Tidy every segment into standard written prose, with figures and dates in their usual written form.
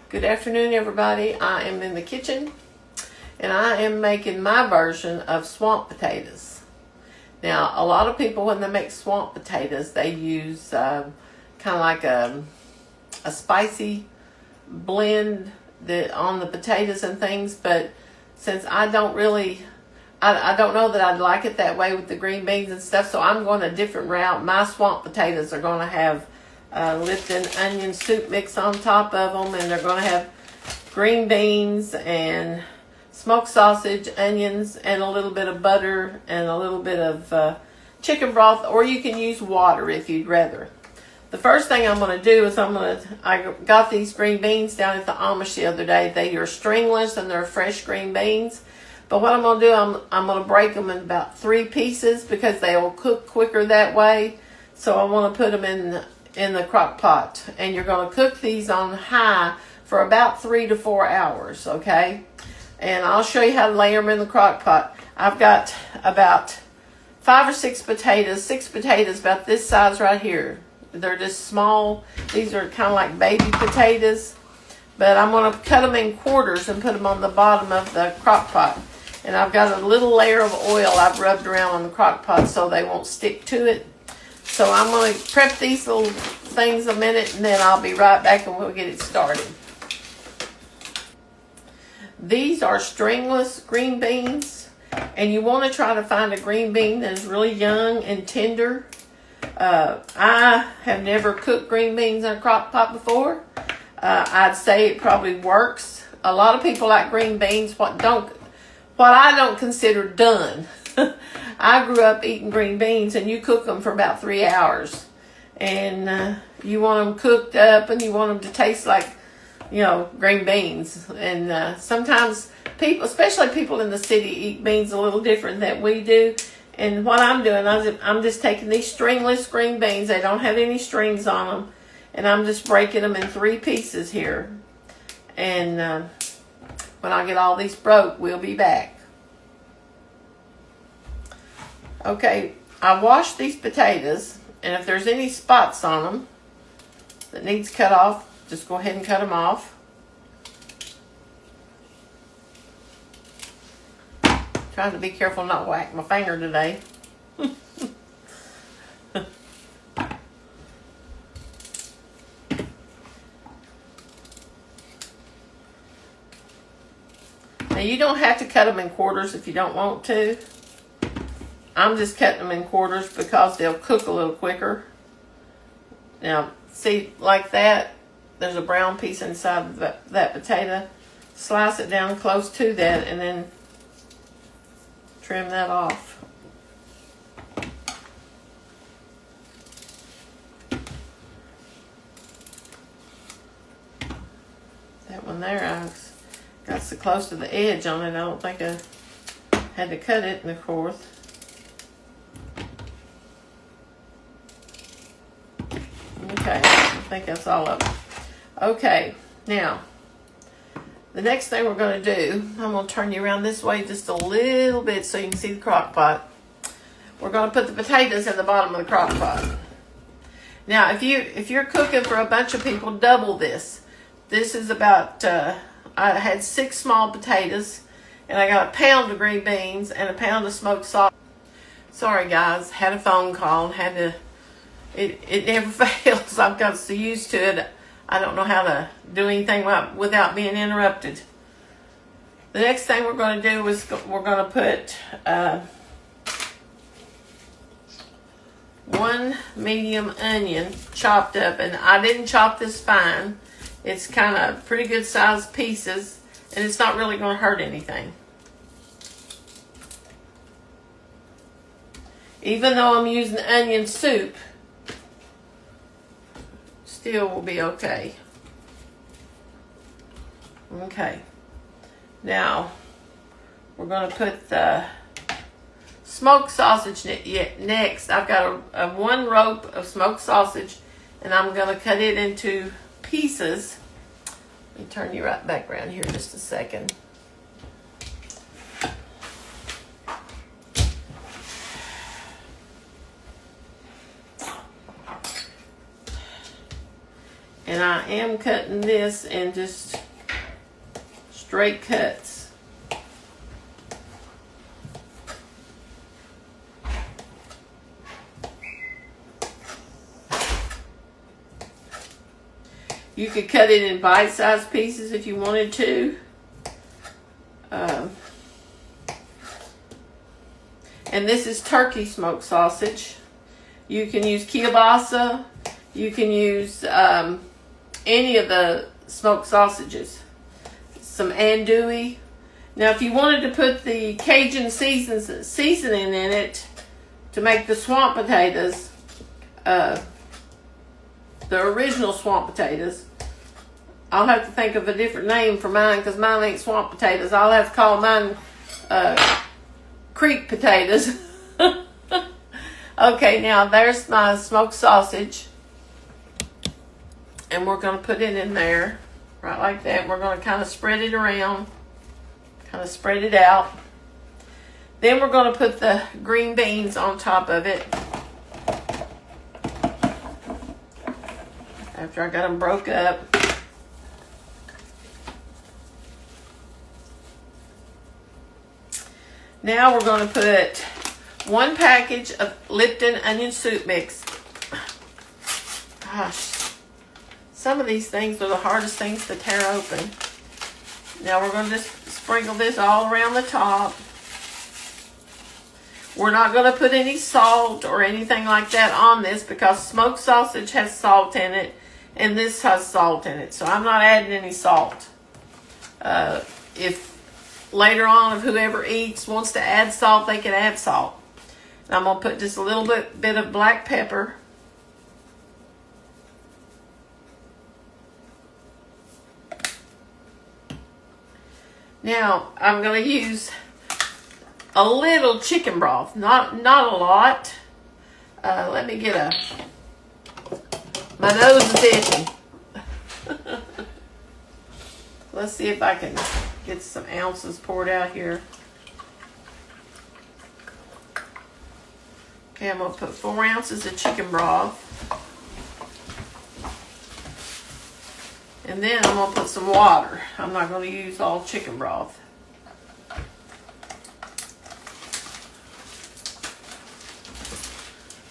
Good afternoon, everybody. I am in the kitchen and I am making my version of swamp potatoes. Now, a lot of people, when they make swamp potatoes, they use kind of like a spicy blend on the potatoes and things, but since I don't really, I don't know that I'd like it that way with the green beans and stuff, so I'm going a different route. My swamp potatoes are going to have Lipton onion soup mix on top of them, and they're going to have green beans and smoked sausage, onions, and a little bit of butter and a little bit of chicken broth, or you can use water if you'd rather. The first thing I'm going to do is I got these green beans down at the Amish the other day. They are stringless and they're fresh green beans. But what I'm going to do, I'm going to break them in about 3 pieces because they will cook quicker that way. So I want to put them in the crock pot. And you're going to cook these on high for about 3 to 4 hours, okay? And I'll show you how to lay them in the crock pot. I've got about 5 or 6 potatoes, 6 potatoes about this size right here. They're just small. These are kind of like baby potatoes. But I'm going to cut them in quarters and put them on the bottom of the crock pot. And I've got a little layer of oil I've rubbed around on the crock pot so they won't stick to it. So I'm going to prep these little things a minute and then I'll be right back and we'll get it started. These are stringless green beans. And you want to try to find a green bean that is really young and tender. I have never cooked green beans in a crock pot before. I'd say it probably works. A lot of people like green beans, what I don't consider done. I grew up eating green beans, and you cook them for about 3 hours. And you want them cooked up, and you want them to taste like, green beans. And sometimes people, especially people in the city, eat beans a little different than we do. And what I'm doing, I'm just taking these stringless green beans. They don't have any strings on them. And I'm just breaking them in 3 pieces here. And when I get all these broke, we'll be back. Okay, I washed these potatoes. And if there's any spots on them that needs cut off, just go ahead and cut them off. Trying to be careful not to whack my finger today. Now you don't have to cut them in quarters if you don't want to. I'm just cutting them in quarters because they'll cook a little quicker. Now, see, like that, there's a brown piece inside of that potato. Slice it down close to that and then trim that off. That one there, I got so close to the edge on it, I don't think I had to cut it in the course. Okay, I think that's all of it. Okay, now, the next thing we're going to do, I'm going to turn you around this way just a little bit so you can see the crock pot. We're going to put the potatoes in the bottom of the crock pot. Now, if you're cooking for a bunch of people, double this. This is about, I had 6 small potatoes, and I got a pound of green beans and a pound of smoked sausage. Sorry guys, had a phone call, it never fails. I've got so used to it. I don't know how to do anything without being interrupted. The next thing we're going to do is we're going to put 1 medium onion chopped up. And I didn't chop this fine. It's kind of pretty good sized pieces. And it's not really going to hurt anything. Even though I'm using onion soup, still will be okay. Okay. Now, we're going to put the smoked sausage next. I've got a 1 rope of smoked sausage, and I'm going to cut it into pieces. Let me turn you right back around here just a second. And I am cutting this in just straight cuts. You could cut it in bite-sized pieces if you wanted to. And this is turkey smoked sausage. You can use kielbasa. You can use any of the smoked sausages. Some andouille. Now, if you wanted to put the Cajun seasoning in it to make the swamp potatoes, the original swamp potatoes, I'll have to think of a different name for mine because mine ain't swamp potatoes. I'll have to call mine creek potatoes. Okay, now there's my smoked sausage. And we're going to put it in there, right like that. We're going to kind of spread it around, kind of spread it out. Then we're going to put the green beans on top of it. After I got them broke up. Now we're going to put 1 package of Lipton onion soup mix. Gosh, some of these things are the hardest things to tear open. Now we're going to just sprinkle this all around the top. We're not going to put any salt or anything like that on this because smoked sausage has salt in it and this has salt in it. So I'm not adding any salt. If later on, if whoever eats wants to add salt, they can add salt. And I'm going to put just a little bit of black pepper. Now, I'm going to use a little chicken broth, not a lot. Let me get my nose is itching. Let's see if I can get some ounces poured out here. Okay, I'm going to put 4 ounces of chicken broth. And then I'm going to put some water. I'm not going to use all chicken broth.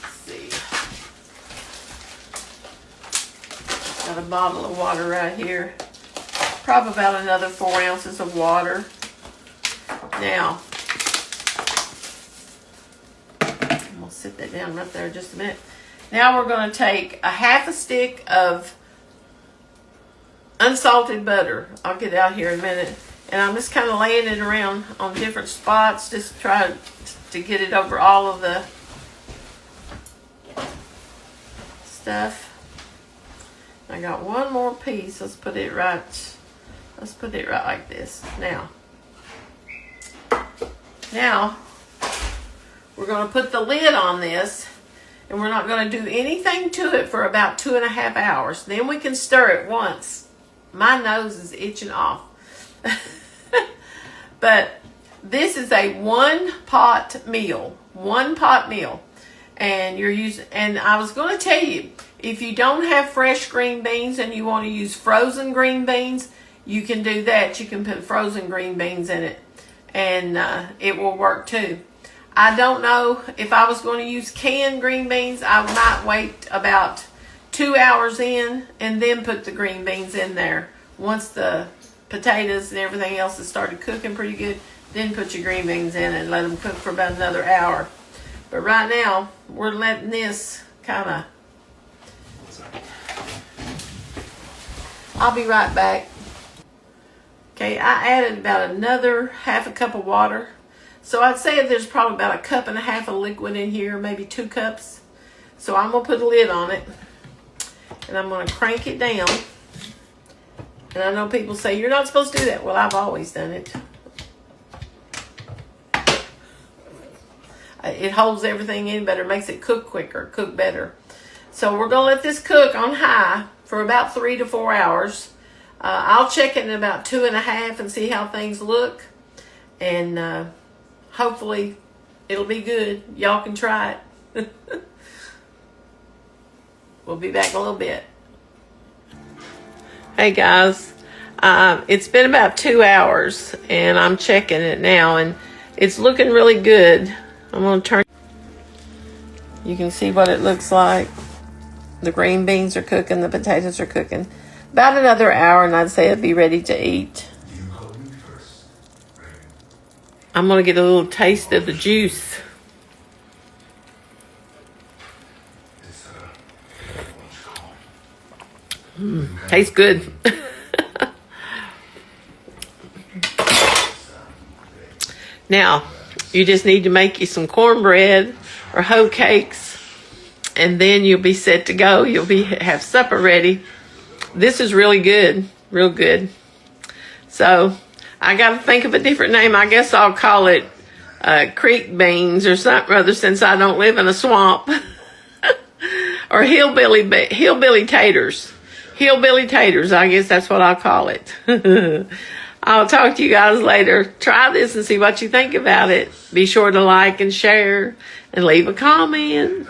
Let's see. Got a bottle of water right here. Probably about another 4 ounces of water. Now, I'm going to sit that down right there just a minute. Now we're going to take a half a stick of unsalted butter. I'll get out here in a minute. And I'm just kind of laying it around on different spots. Just try to get it over all of the stuff. I got one more piece. Let's put it right like this. Now we're going to put the lid on this, and we're not going to do anything to it for about 2.5 hours. Then we can stir it once. My nose is itching off. But this is a 1-pot meal. 1-pot meal. And I was going to tell you, if you don't have fresh green beans and you want to use frozen green beans, you can do that. You can put frozen green beans in it, and it will work too. I don't know if I was going to use canned green beans. I might wait about 2 hours in and then put the green beans in there. Once the potatoes and everything else has started cooking pretty good, then put your green beans in and let them cook for about another hour. But right now, we're letting this kind of... I'll be right back. Okay, I added about another half a cup of water. So I'd say there's probably about 1.5 cups of liquid in here, maybe 2 cups. So I'm going to put a lid on it. And I'm going to crank it down. And I know people say, you're not supposed to do that. Well, I've always done it. It holds everything in better, makes it cook quicker, cook better. So we're going to let this cook on high for about 3 to 4 hours. I'll check it in about 2.5 and see how things look. And hopefully it'll be good. Y'all can try it. We'll be back in a little bit. Hey guys, It's been about 2 hours, and I'm checking it now, and it's looking really good. I'm going to turn. You can see what it looks like. The green beans are cooking. The potatoes are cooking. About another hour, and I'd say it'd be ready to eat. I'm going to get a little taste of the juice. Tastes good. Now, you just need to make you some cornbread or hoe cakes, and then you'll be set to go. You'll have supper ready. This is really good, real good. So I got to think of a different name. I guess I'll call it creek beans or something rather, since I don't live in a swamp. Or hillbilly taters. Hillbilly taters, I guess that's what I'll call it. I'll talk to you guys later. Try this and see what you think about it. Be sure to like and share and leave a comment.